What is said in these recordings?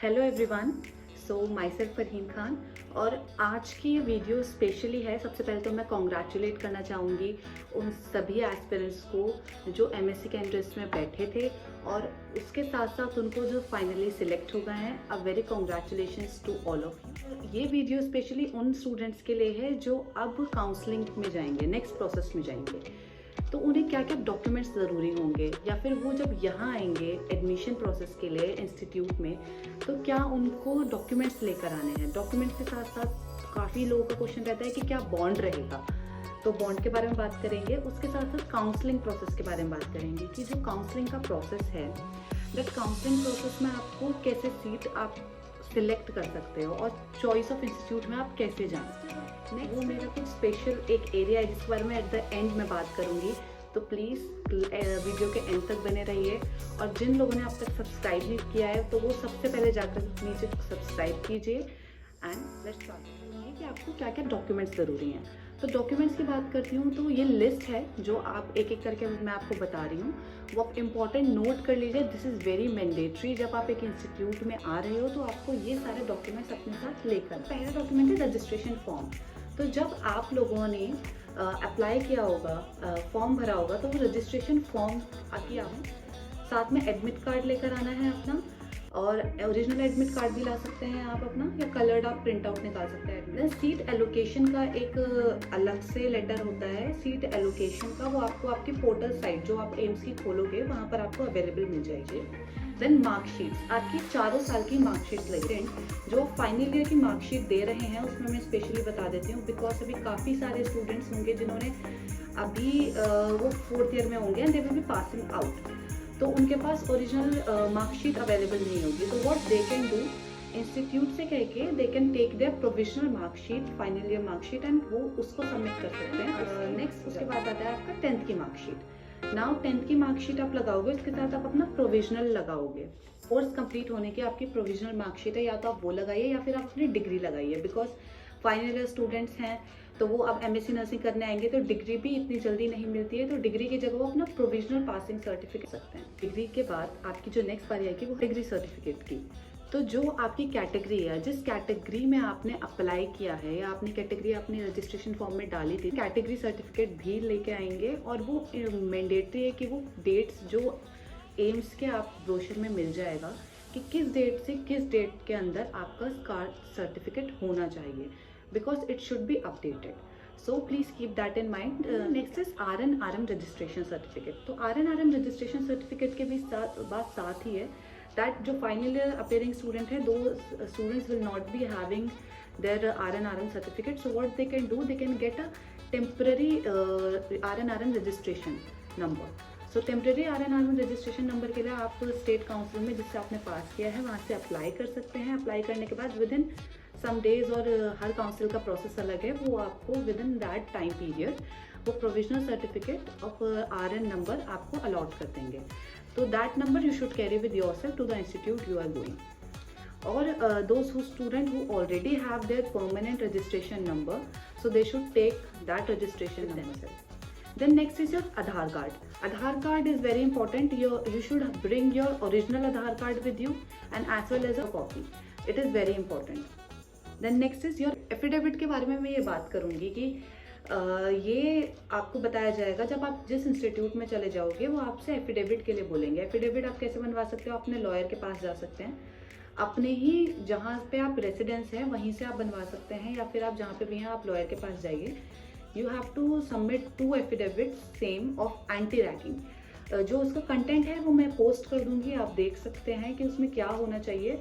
Hello everyone, so my self Farheen Khan. और आज की ये वीडियो स्पेशली है। सबसे पहले तो मैं कॉन्ग्रेचुलेट करना चाहूँगी उन सभी एस्पिरेंट्स को जो एमएससी के एंट्रेंस में बैठे थे और उसके साथ साथ उनको जो फाइनली सिलेक्ट हो गए हैं। A very congratulations to all of you. ये वीडियो स्पेशली उन स्टूडेंट्स के लिए है जो अब काउंसलिंग में जाएंगे, नेक्स्ट प्रोसेस में जाएंगे। तो उन्हें क्या क्या डॉक्यूमेंट्स ज़रूरी होंगे, या फिर वो जब यहाँ आएंगे एडमिशन प्रोसेस के लिए इंस्टीट्यूट में, तो क्या उनको डॉक्यूमेंट्स लेकर आने हैं। डॉक्यूमेंट्स के साथ साथ काफ़ी लोगों का क्वेश्चन रहता है कि क्या बॉन्ड रहेगा, तो बॉन्ड के बारे में बात करेंगे। उसके साथ साथ काउंसलिंग प्रोसेस के बारे में बात करेंगे कि जो काउंसलिंग का प्रोसेस है, दैट काउंसलिंग प्रोसेस में आपको कैसे सीट आप सिलेक्ट कर सकते हो और चॉइस ऑफ इंस्टीट्यूट में आप कैसे जाएं। वो मेरा कुछ स्पेशल एक एरिया है जिसके बारे में एट द एंड में बात करूंगी, तो प्लीज़ वीडियो के एंड तक बने रहिए। और जिन लोगों ने अब तक सब्सक्राइब नहीं किया है तो वो सबसे पहले जाकर नीचे सब्सक्राइब कीजिए। एंड लेट्स स्टार्ट कि आपको क्या क्या डॉक्यूमेंट्स ज़रूरी हैं। तो डॉक्यूमेंट्स की बात करती हूँ तो ये लिस्ट है जो आप एक एक करके मैं आपको बता रही हूँ, वो आप इम्पॉर्टेंट नोट कर लीजिए। This is very mandatory. जब आप एक इंस्टीट्यूट में आ रहे हो तो आपको ये सारे डॉक्यूमेंट्स अपने साथ लेकर। पहला डॉक्यूमेंट है रजिस्ट्रेशन फॉर्म। तो जब आप लोगों ने अप्लाई किया होगा, फॉर्म भरा होगा, तो वो रजिस्ट्रेशन फॉर्म किया है। साथ में एडमिट कार्ड लेकर आना है अपना, और ओरिजिनल एडमिट कार्ड भी ला सकते हैं आप अपना, या कलर्ड आप प्रिंट आउट निकाल सकते हैं। सीट एलोकेशन का एक अलग से लेटर होता है सीट एलोकेशन का, वो आपको आपकी पोर्टल साइट जो आप एम्स की खोलोगे वहाँ पर आपको अवेलेबल मिल जाएगी। देन मार्कशीट्स, आपकी 4 साल की मार्कशीट लगे। जो फाइनल ईयर की मार्कशीट दे रहे हैं उसमें मैं स्पेशली बता देती हूँ, बिकॉज अभी काफ़ी सारे स्टूडेंट्स होंगे जिन्होंने अभी वो 4th ईयर में होंगे and they will be passing out, तो उनके पास ओरिजिनल मार्कशीट अवेलेबल नहीं होगी। तो what they can do, institute से कह के they can take their provisional marksheet, final year marksheet, and वो उसको सबमिट कर सकते हैं। नेक्स्ट उसके बाद आता है आपका 10th की मार्कशीट। नाउ 10th की मार्कशीट आप लगाओगे, उसके साथ आप अपना प्रोविजनल लगाओगे। कोर्स कंप्लीट होने की आपकी प्रोविजनल मार्कशीट है, या तो आप वो लगाइए या फिर आप अपनी डिग्री लगाइए। बिकॉज फाइनल ईयर स्टूडेंट्स हैं तो वो अब एमएससी नर्सिंग करने आएंगे तो डिग्री भी इतनी जल्दी नहीं मिलती है, तो डिग्री की जगह वो अपना प्रोविजनल पासिंग सर्टिफिकेट सकते हैं। डिग्री के बाद आपकी जो नेक्स्ट बारी आएगी वो डिग्री सर्टिफिकेट की। तो जो आपकी कैटेगरी है, जिस कैटेगरी में आपने अप्लाई किया है या अपनी कैटेगरी अपनी रजिस्ट्रेशन फॉर्म में डाली थी, कैटेगरी सर्टिफिकेट भी लेके आएंगे। और वो मैंडेटरी है कि वो डेट्स जो एम्स के आप ब्रोशर में मिल जाएगा कि किस डेट से किस डेट के अंदर आपका कार्ड सर्टिफिकेट होना चाहिए, because it should be updated. So please keep that in mind. Next is RN-RM registration certificate. तो RN-RM रजिस्ट्रेशन सर्टिफिकेट के भी बात साथ ही है दैट जो फाइनल ईयर अपेयरिंग स्टूडेंट है, दो students will not be having their RN-RM certificate. So what they can do, they can get a temporary RN-RM registration number. So temporary RN-RM registration number के लिए आप state council में जिससे आपने पास किया है वहाँ से अप्लाई कर सकते हैं। अप्लाई करने के बाद विद इन सम डेज, और हर काउंसिल का प्रोसेस अलग है, वो आपको within that time period वो provisional certificate of RN number आपको अलॉट कर देंगे। तो that number you should carry with yourself to the institute you are going. Or those who student who already have their permanent registration number, so they should take that registration themselves. Then next is your Aadhaar card. Aadhaar card is very important. You should bring your original Aadhaar card with you, and as well as a copy. It is very important. Then next is your affidavit के बारे में मैं ये बात करूँगी कि ये आपको बताया जाएगा जब आप जिस इंस्टीट्यूट में चले जाओगे वो आपसे एफिडेविट के लिए बोलेंगे। एफिडेविट आप कैसे बनवा सकते हो, अपने लॉयर के पास जा सकते हैं, अपने ही जहाँ पे आप रेसिडेंस है वहीं से आप बनवा सकते हैं, या फिर आप जहाँ पे भी हैं आप लॉयर के पास जाइए। You have to submit 2 affidavit same of anti ragging. जो उसका कंटेंट है वो मैं पोस्ट कर दूंगी, आप देख सकते हैं कि उसमें क्या होना चाहिए।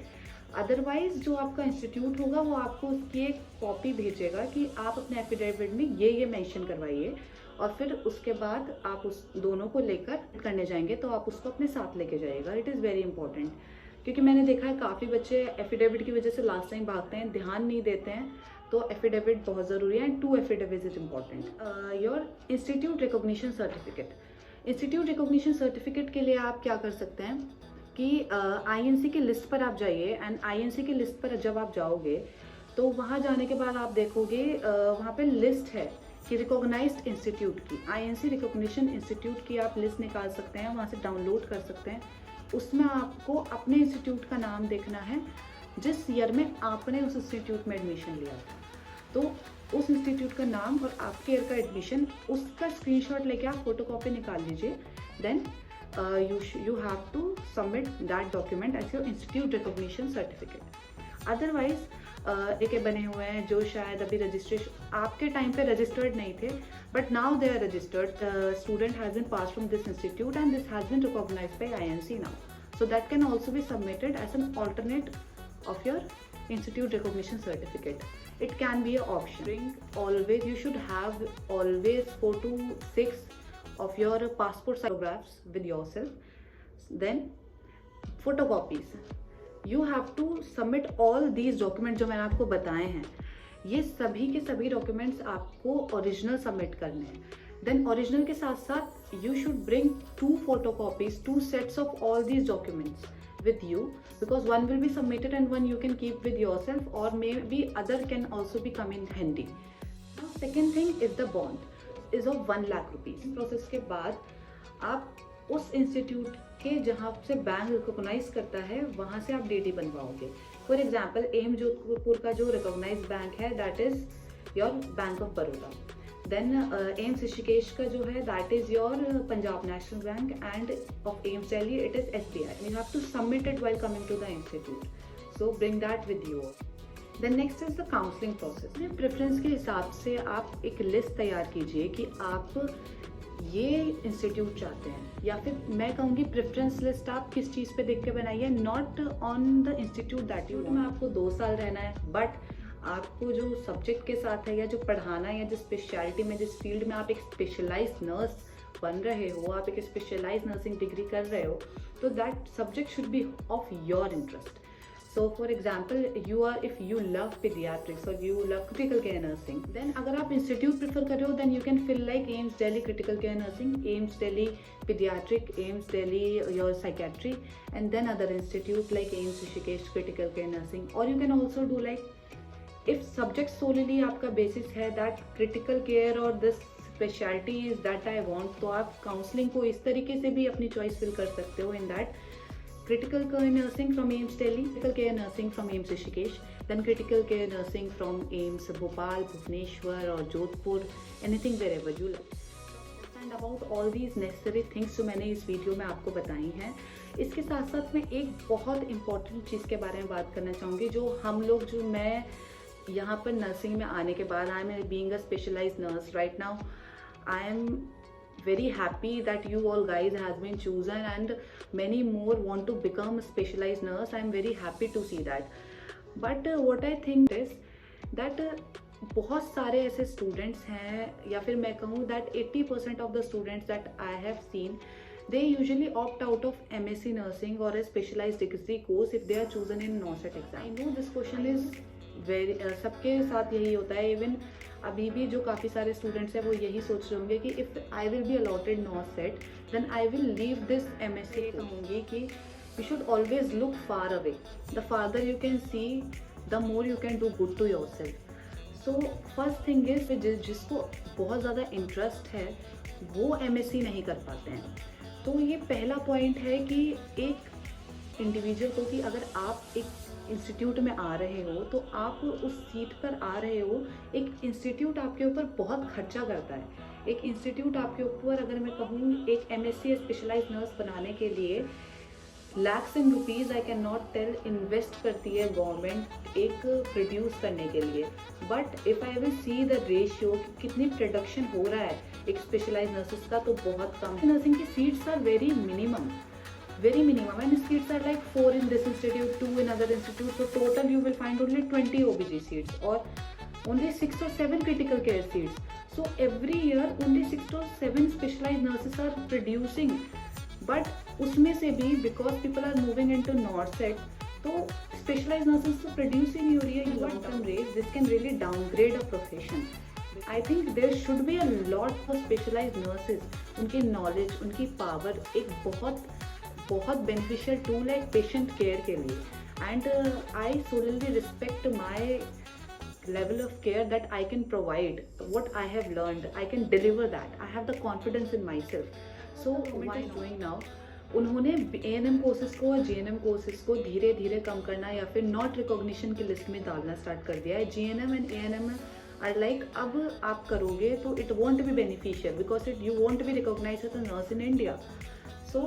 अदरवाइज जो आपका इंस्टीट्यूट होगा वो आपको उसकी एक कॉपी भेजेगा कि आप अपने एफिडेविट में ये मेंशन करवाइए, और फिर उसके बाद आप उस दोनों को लेकर करने जाएंगे तो आप उसको अपने साथ लेके जाइएगा। इट इज़ वेरी इंपॉर्टेंट, क्योंकि मैंने देखा है काफ़ी बच्चे एफिडेविट की वजह से लास्ट टाइम भागते हैं, ध्यान नहीं देते हैं। तो एफिडेविट बहुत ज़रूरी है, and 2 affidavit is important. Your institute recognition certificate. Institute recognition certificate के लिए आप क्या कर सकते हैं कि INC की लिस्ट पर आप जाइए, एंड INC की लिस्ट पर जब आप जाओगे तो वहाँ जाने के बाद आप देखोगे वहाँ पे लिस्ट है कि रिकॉग्नाइज्ड इंस्टीट्यूट की, INC रिकॉग्निशन इंस्टीट्यूट की आप लिस्ट निकाल सकते हैं, वहाँ से डाउनलोड कर सकते हैं। उसमें आपको अपने इंस्टीट्यूट का नाम देखना है जिस ईयर में आपने उस इंस्टीट्यूट में एडमिशन लिया था। तो उस इंस्टीट्यूट का नाम और आपके ईयर का एडमिशन, उसका स्क्रीनशॉट लेके आप फोटोकॉपी निकाल लीजिए। Then you have to submit that document as your institute recognition certificate. Otherwise के बने हुए हैं जो शायद अभी रजिस्ट्रेशन आपके टाइम पे रजिस्टर्ड नहीं थे, but now they are registered, student has been pass from this institute and this has been recognised by INC now, so that can also be submitted as an alternate of your institute recognition certificate. It can be an option. Always you should have always 4 to 6 of your passport photographs with yourself. Then photocopies. You have to submit all these documents जो मैंने आपको बताए हैं, ये सभी के सभी documents आपको ओरिजिनल सबमिट करने हैं। देन ओरिजिनल के साथ साथ you should bring 2 photocopies, 2 sets of all these documents with you, because one will be submitted and one you can keep with yourself, or maybe other can also be come in handy. Now second thing is the bond is of 1 lakh rupees. Process के बाद आप उस institute के जहाँ से bank recognise करता है वहाँ से आप DD बनवाओगे। फॉर एग्जाम्पल एम जोधपुर का जो रिकॉग्नाइज बैंक है that is your Bank of Baroda. Then AIIMS Rishikesh का जो है that is your Punjab National Bank, and of AIIMS Delhi it is SBI. You have to submit it while coming to the institute, so bring that with you. Then next is the counselling process. अपने preference के हिसाब से आप एक list तैयार कीजिए कि आप ये इंस्टीट्यूट चाहते हैं, या फिर मैं कहूँगी प्रेफरेंस लिस्ट आप किस चीज़ पे देख के बनाइए, not on the institute that you में आपको 2 साल रहना है, बट आपको जो सब्जेक्ट के साथ है या जो पढ़ाना है या जिस स्पेशलिटी में जिस फील्ड में आप एक स्पेशलाइज्ड नर्स बन रहे हो, आप एक स्पेशलाइज्ड नर्सिंग डिग्री कर रहे हो, तो that subject should be of your interest. So for example, if you love pediatrics or you love critical care nursing, then अगर आप institute prefer कर रहे हो, then you can feel like AIIMS Delhi critical care nursing, AIIMS Delhi pediatric, AIIMS Delhi your psychiatry, and then other institute like AIIMS Rishikesh critical care nursing. Or you can also do like if subject solely आपका basis है that critical care or this specialty is that I want, तो आप counseling को इस तरीके से भी अपनी choice fill कर सकते हो in that critical care nursing from AIIMS Delhi, critical care nursing from AIIMS Rishikesh, then critical care nursing from AIIMS Bhopal, Bhubaneswar or Jodhpur, anything wherever you like. And about all these necessary things जो मैंने इस video में आपको बताई हैं, इसके साथ साथ मैं एक बहुत इम्पॉर्टेंट चीज़ के बारे में बात करना चाहूँगी जो हम लोग, जो मैं यहाँ पर नर्सिंग में आने के बाद, I am being a specialised nurse right now, I am very happy that you all guys has been chosen and many more want to become a specialized nurse. I am very happy to see that. But what I think is that बहुत सारे ऐसे students हैं, या फिर मैं कहूँ that 80% of the students that I have seen, they usually opt out of MSc nursing or a specialized degree course if they are chosen in NOCET exam. I know this question is very सबके साथ यही होता है. Even अभी भी जो काफ़ी सारे स्टूडेंट्स हैं वो यही सोच रहे होंगे कि if I will be allotted NOCET then I will leave this MSc. कहूँगी कि you should always look far away. The farther you can see the more you can do good to yourself. So first thing is जिसको बहुत ज़्यादा interest है वो MSc नहीं कर पाते हैं. तो ये पहला पॉइंट है कि एक इंडिविजुअल को, कि अगर आप एक इंस्टीट्यूट में आ रहे हो तो आप उस सीट पर आ रहे हो, एक इंस्टीट्यूट आपके ऊपर बहुत खर्चा करता है. एक इंस्टीट्यूट आपके ऊपर, अगर मैं कहूँ एक MSc स्पेशलाइज्ड नर्स बनाने के लिए lakhs in rupees, I can not tell, invest करती है गवर्नमेंट एक प्रोड्यूस करने के लिए. But if I will see the ratio कितनी प्रोडक्शन हो रहा है एक स्पेशलाइज्ड नर्सेस का, तो बहुत कम. नर्सिंग की seats are very minimum, and seats are like 4 in this institute, 2 in other institute, so total you will find only 20 OBG seats or only 6 or 7 critical care seats. So every year only 6 or 7 specialized nurses are producing, but उसमें से भी because people are moving into NOCET, तो specialized nurses तो produce ही नहीं हो रही है. long-term race, this can really downgrade a profession. I think there should be a lot of specialized nurses. उनकी knowledge, उनकी power एक बहुत बेनिफिशियल टूल है पेशेंट केयर के लिए. And I solely respect my level of care that I can provide, what I have learned, I can deliver that. I have the confidence in myself. So what I'm doing now, उन्होंने ANM courses को और GNM courses को धीरे धीरे कम करना या फिर not recognition की लिस्ट में डालना स्टार्ट कर दिया है। GNM and ANM are like अब आप करोगे तो it won't be beneficial because you won't be recognise as a nurse in India. So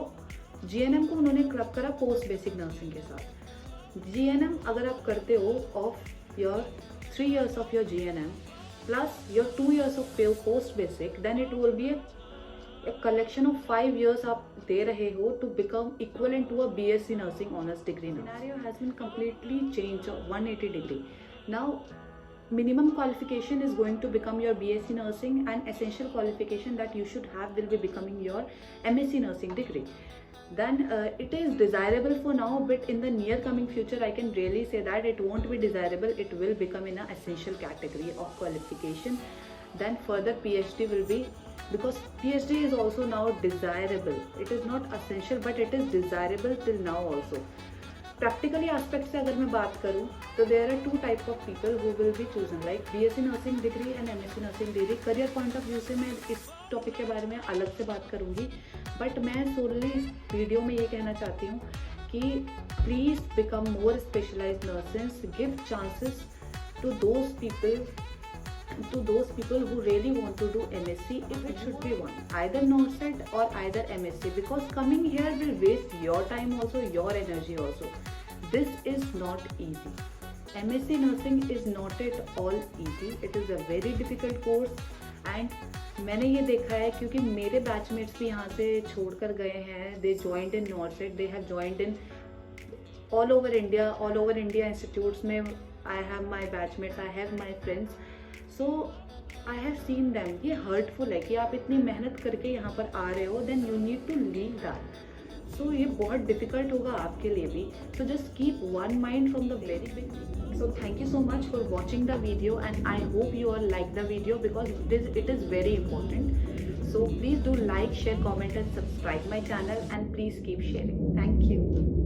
GNM को उन्होंने क्लब करा पोस्ट बेसिक नर्सिंग के साथ। GNM अगर आप करते हो of your 3 years of your GNM plus your 2 years of post basic, then it will be a collection of 5 years आप दे रहे हो to become equivalent to a BSc nursing honors degree now. Scenario has been completely changed 180 degree. Now minimum qualification is going to become your BSc nursing and essential qualification that you should have will be becoming your MSc nursing degree. Then it is desirable for now, but in the near coming future I can really say that it won't be desirable, it will become in an essential category of qualification. Then further PhD will be, because PhD is also now desirable, it is not essential but it is desirable till now also. Practically aspect से अगर मैं बात करूँ तो there are 2 type of people who will be chosen like BSc nursing degree and MSc nursing degree. Career point of view से मैं इस topic के बारे में अलग से बात करूँगी, बट मैं सोलली इस वीडियो में ये कहना चाहती हूँ कि please become more specialised nurses, give chances to those people who really want to do MSc, if it should be one, either NORCET or either MSc, because coming here will waste your time also, your energy also. This is not easy. MSc nursing is not at all easy. It is a very difficult course and मैंने ये देखा है क्योंकि मेरे batchmates भी यहाँ से छोड़कर गए हैं। They joined in NORCET, they have joined in all over India institutes में I have my batchmates, I have my friends. So I have seen them. ये hurtful है कि आप इतनी मेहनत करके यहाँ पर आ रहे हो, then you need to leave that. So ये बहुत difficult होगा आपके लिए भी. So just keep one mind from the very beginning. So thank you so much for watching the video and I hope you all like the video because it is very important. So please do like, share, comment and subscribe my channel and please keep sharing. Thank you.